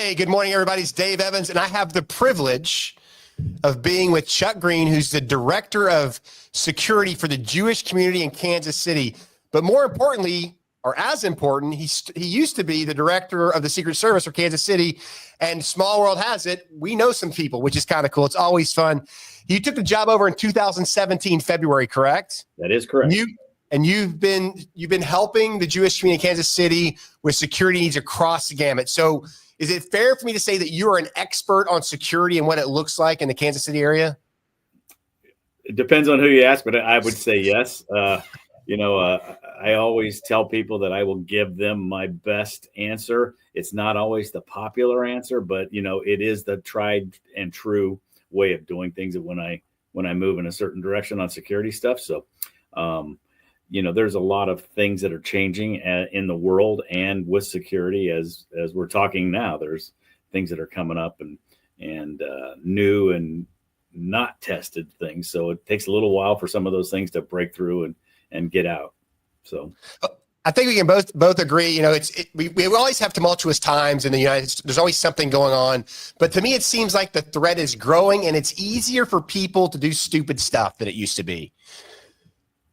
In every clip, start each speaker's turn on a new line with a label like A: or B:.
A: Hey, good morning, everybody. It's Dave Evans, and I have the privilege of being with Chuck Green, who's the director of security for the Jewish community in Kansas City. But more importantly, or as important, he used to be the director of the Secret Service for Kansas City. And small world has it, we know some people, which is kind of cool. It's always fun. You took the job over in 2017, February, correct?
B: That is correct.
A: You've been helping the Jewish community in Kansas City with security needs across the gamut. So is it fair for me to say that you are an expert on security and what it looks like in the Kansas City area?
B: It depends on who you ask, but I would say yes. I always tell people that I will give them my best answer. It's not always the popular answer, but it is the tried and true way of doing things when I move in a certain direction on security stuff. So, there's a lot of things that are changing in the world and with security as we're talking now. There's things that are coming up and new and not tested things. So it takes a little while for some of those things to break through and get out. So
A: I think we can both agree. We always have tumultuous times in the United States. There's always something going on. But to me, it seems like the threat is growing, and it's easier for people to do stupid stuff than it used to be.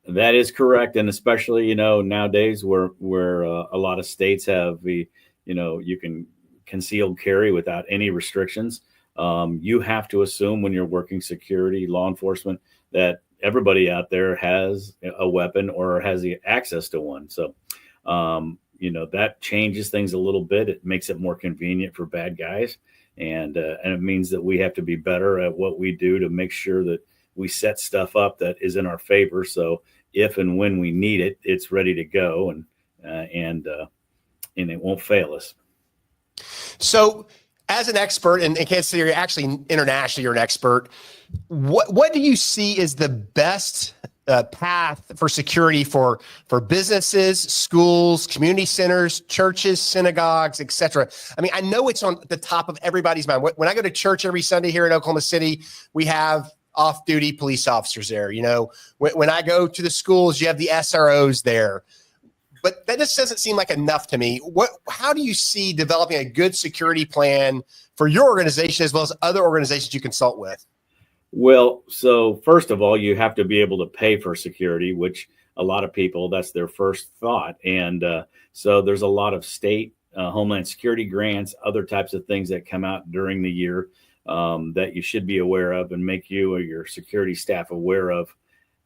B: That is correct, and especially nowadays where a lot of states have you can concealed carry without any restrictions. You have to assume when you're working security, law enforcement, that everybody out there has a weapon or has the access to one. So, that changes things a little bit. It makes it more convenient for bad guys, and it means that we have to be better at what we do to make sure that we set stuff up that is in our favor. So if and when we need it, it's ready to go, and it won't fail us.
A: So, as an expert in Kansas City, actually internationally, you're an expert. What do you see is the best path for security for businesses, schools, community centers, churches, synagogues, et cetera? I mean, I know it's on the top of everybody's mind. When I go to church every Sunday here in Oklahoma City, we have off-duty police officers there. When I go to the schools, you have the SROs there. But that just doesn't seem like enough to me. How do you see developing a good security plan for your organization as well as other organizations you consult with?
B: Well, so first of all, you have to be able to pay for security, which a lot of people, that's their first thought. And so there's a lot of state Homeland Security grants, other types of things that come out during the year that you should be aware of and make you or your security staff aware of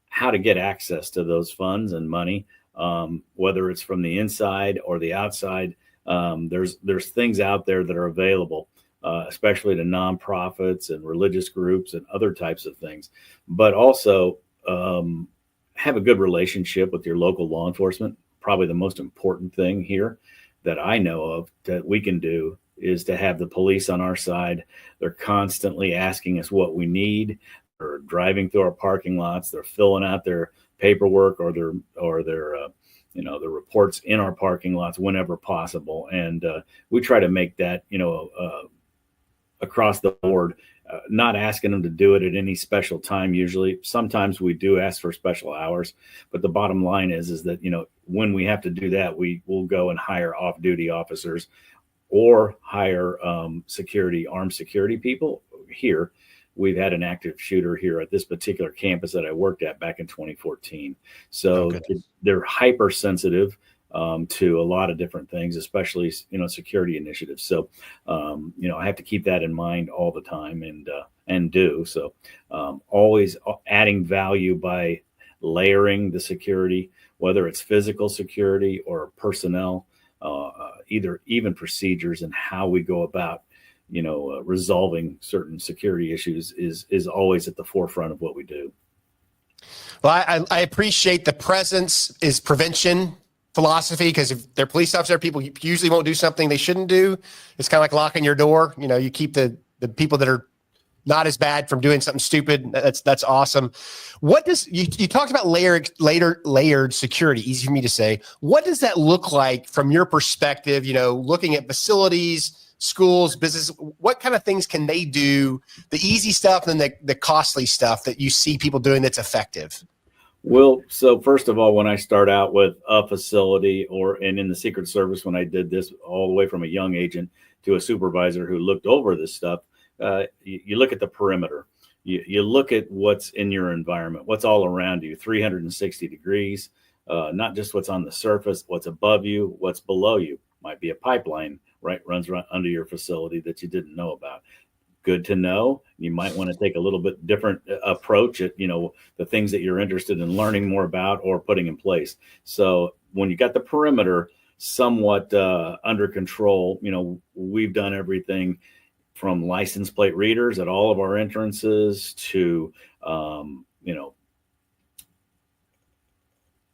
B: how to get access to those funds and money. Whether it's from the inside or the outside, there's things out there that are available, especially to nonprofits and religious groups and other types of things. But also have a good relationship with your local law enforcement. Probably the most important thing here that I know of that we can do is to have the police on our side. They're constantly asking us what we need. They're driving through our parking lots. They're filling out their paperwork or their the reports in our parking lots whenever possible, and we try to make that across the board, not asking them to do it at any special time. Usually, sometimes we do ask for special hours, but the bottom line is that when we have to do that, we will go and hire off-duty officers or hire armed security people here. We've had an active shooter here at this particular campus that I worked at back in 2014. So they're hypersensitive to a lot of different things, especially, security initiatives. So, I have to keep that in mind all the time and do. So always adding value by layering the security, whether it's physical security or personnel, even procedures and how we go about resolving certain security issues is always at the forefront of what we do.
A: Well, I appreciate the presence is prevention philosophy, because if they're police officer, people usually won't do something they shouldn't do. It's kind of like locking your door. You keep the people that are not as bad from doing something stupid. That's awesome. What does you talked about layered security? Easy for me to say. What does that look like from your perspective? Looking at facilities, schools, business, what kind of things can they do? The easy stuff and the costly stuff that you see people doing that's effective.
B: Well, so first of all, when I start out with a facility and in the Secret Service, when I did this all the way from a young agent to a supervisor who looked over this stuff, you look at the perimeter. You look at what's in your environment, what's all around you, 360 degrees, not just what's on the surface, what's above you, what's below you. Might be a pipeline, right, runs right under your facility that you didn't know about. Good to know. You might want to take a little bit different approach at, the things that you're interested in learning more about or putting in place. So when you got the perimeter somewhat under control, we've done everything from license plate readers at all of our entrances to,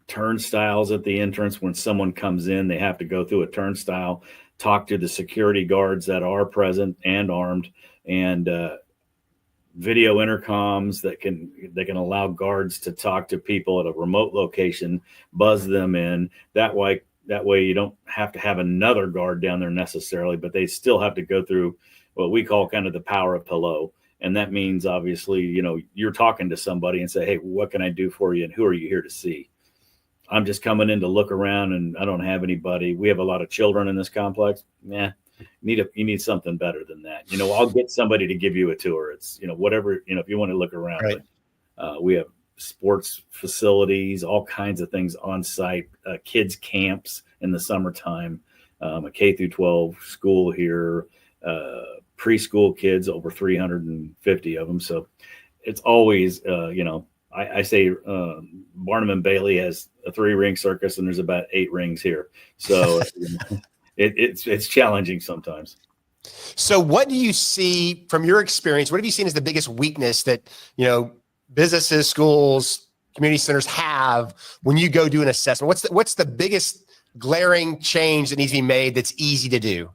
B: turnstiles at the entrance. When someone comes in, they have to go through a turnstile, talk to the security guards that are present and armed, and video intercoms that can allow guards to talk to people at a remote location, buzz them in. That way you don't have to have another guard down there necessarily, but they still have to go through what we call kind of the power of hello. And that means obviously, you're talking to somebody and say, hey, what can I do for you? And who are you here to see? I'm just coming in to look around and I don't have anybody. We have a lot of children in this complex. Yeah. You need something better than that. I'll get somebody to give you a tour. It's, whatever, if you want to look around,
A: Right.
B: But we have sports facilities, all kinds of things on site, kids camps in the summertime, a K through 12 school here, preschool kids, over 350 of them. So it's always, I say Barnum and Bailey has a 3-ring circus, and there's about 8 rings here. So it's challenging sometimes.
A: So what do you see from your experience? What have you seen as the biggest weakness that, businesses, schools, community centers have when you go do an assessment? What's the biggest glaring change that needs to be made that's easy to do?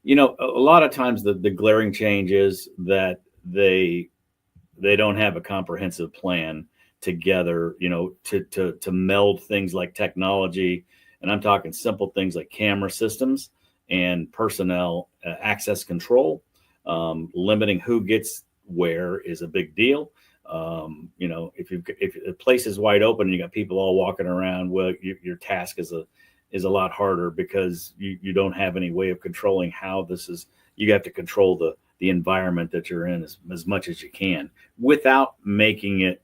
B: A lot of times the glaring change is that they don't have a comprehensive plan together, to meld things like technology. And I'm talking simple things like camera systems and personnel access control. Limiting who gets where is a big deal. If a place is wide open and you got people all walking around, well, your task is a lot harder because you don't have any way of controlling how this is. You have to control the environment that you're in as much as you can without making it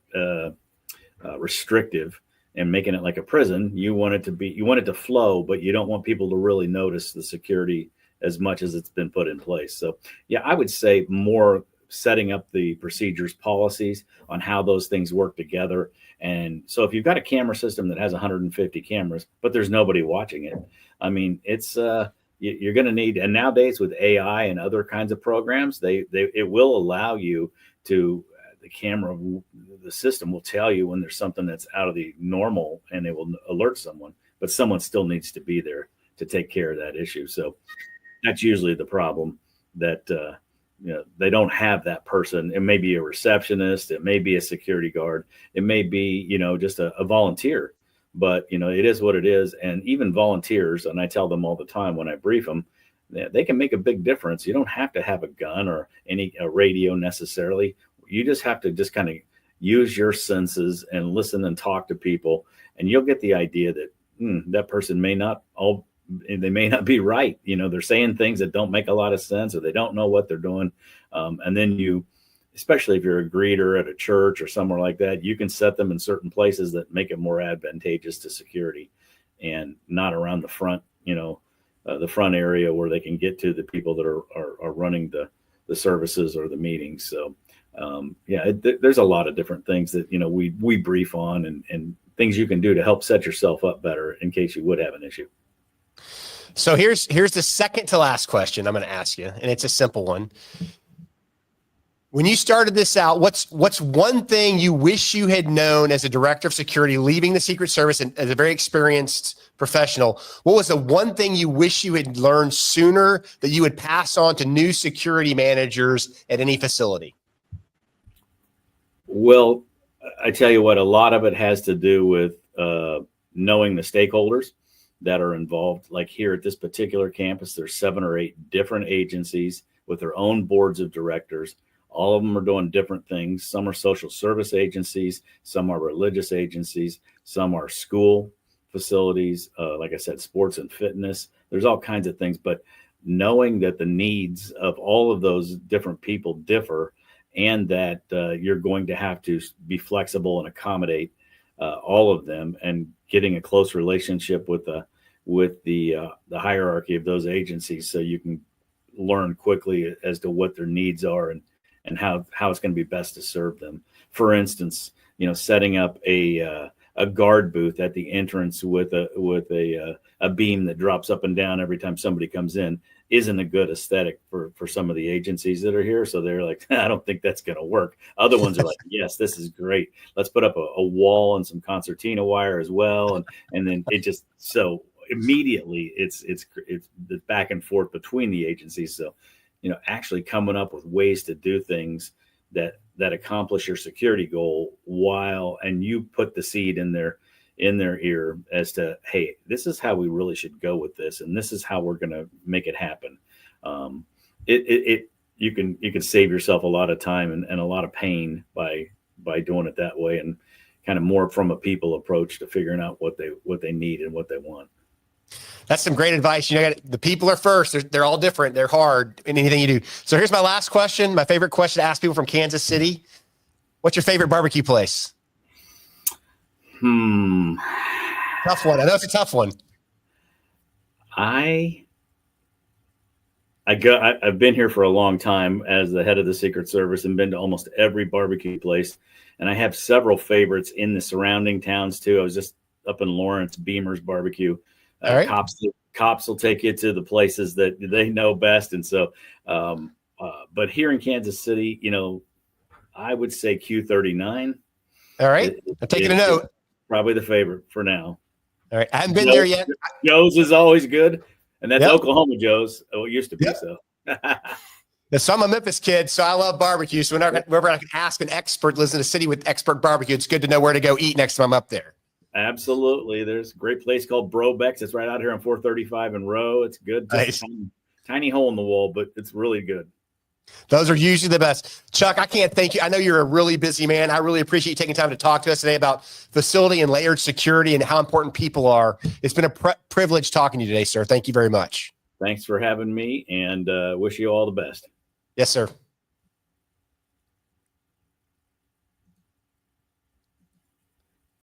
B: restrictive and making it like a prison. You want it to flow, but you don't want people to really notice the security as much as it's been put in place. So yeah, I would say more setting up the procedures, policies on how those things work together. And so if you've got a camera system that has 150 cameras, but there's nobody watching it, I mean, it's you're going to need, and nowadays with AI and other kinds of programs, it will allow you to, the system will tell you when there's something that's out of the normal and it will alert someone, but someone still needs to be there to take care of that issue. So that's usually the problem, that they don't have that person. It may be a receptionist, it may be a security guard, it may be, just a volunteer, but it is what it is. And even volunteers, and I tell them all the time when I brief them, they can make a big difference. You don't have to have a gun or a radio necessarily. You just have to just kind of use your senses and listen and talk to people, and you'll get the idea that that person may not be right. They're saying things that don't make a lot of sense, or they don't know what they're doing. And then especially if you're a greeter at a church or somewhere like that, you can set them in certain places that make it more advantageous to security, and not around the front, the front area where they can get to the people that are running the services or the meetings. So there's a lot of different things that, we brief on, and things you can do to help set yourself up better in case you would have an issue.
A: So here's the second to last question I'm going to ask you, and it's a simple one. When you started this out, what's one thing you wish you had known as a director of security, leaving the Secret Service and as a very experienced professional? What was the one thing you wish you had learned sooner that you would pass on to new security managers at any facility?
B: Well, I tell you what, a lot of it has to do with knowing the stakeholders that are involved. Like here at this particular campus, there's 7 or 8 different agencies with their own boards of directors, All of them are doing different things. Some are social service agencies, some are religious agencies, some are school facilities, like I said, sports and fitness. There's all kinds of things, but knowing that the needs of all of those different people differ, and that you're going to have to be flexible and accommodate all of them, and getting a close relationship with the hierarchy of those agencies, so you can learn quickly as to what their needs are, and how it's going to be best to serve them. For instance, setting up a guard booth at the entrance with a beam that drops up and down every time somebody comes in isn't a good aesthetic for some of the agencies that are here. So they're like, I don't think that's going to work. Other ones are like, yes, this is great. Let's put up a wall and some concertina wire as well. And then it just, so immediately it's the back and forth between the agencies. So, actually coming up with ways to do things that accomplish your security goal, and you put the seed in their ear as to, hey, this is how we really should go with this, and this is how we're going to make it happen. You can save yourself a lot of time and a lot of pain by doing it that way, and kind of more from a people approach to figuring out what they need and what they want.
A: That's some great advice. The people are first. They're all different. They're hard in anything you do. So here's my last question. My favorite question to ask people from Kansas City. What's your favorite barbecue place? Tough one. I know it's a tough one.
B: I've been here for a long time as the head of the Secret Service, and been to almost every barbecue place. And I have several favorites in the surrounding towns too. I was just up in Lawrence, Beamer's Barbecue.
A: All right.
B: Cops will take you to the places that they know best. And so, but here in Kansas City, I would say Q39.
A: All right. I'm taking a note.
B: Probably the favorite for now.
A: All right. I haven't been there yet.
B: Joe's is always good. And that's Oklahoma Joe's. Oh, it used to be so.
A: So I'm a Memphis kid, so I love barbecue. So whenever I can ask an expert, lives in a city with expert barbecue, it's good to know where to go eat next time I'm up there.
B: Absolutely. There's a great place called Brobeck's. It's right out here on 435 in Row. It's good.
A: Nice.
B: Tiny hole in the wall, but it's really good.
A: Those are usually the best. Chuck, I can't thank you. I know you're a really busy man. I really appreciate you taking time to talk to us today about facility and layered security and how important people are. It's been a privilege talking to you today, sir. Thank you very much.
B: Thanks for having me, and wish you all the best.
A: Yes, sir.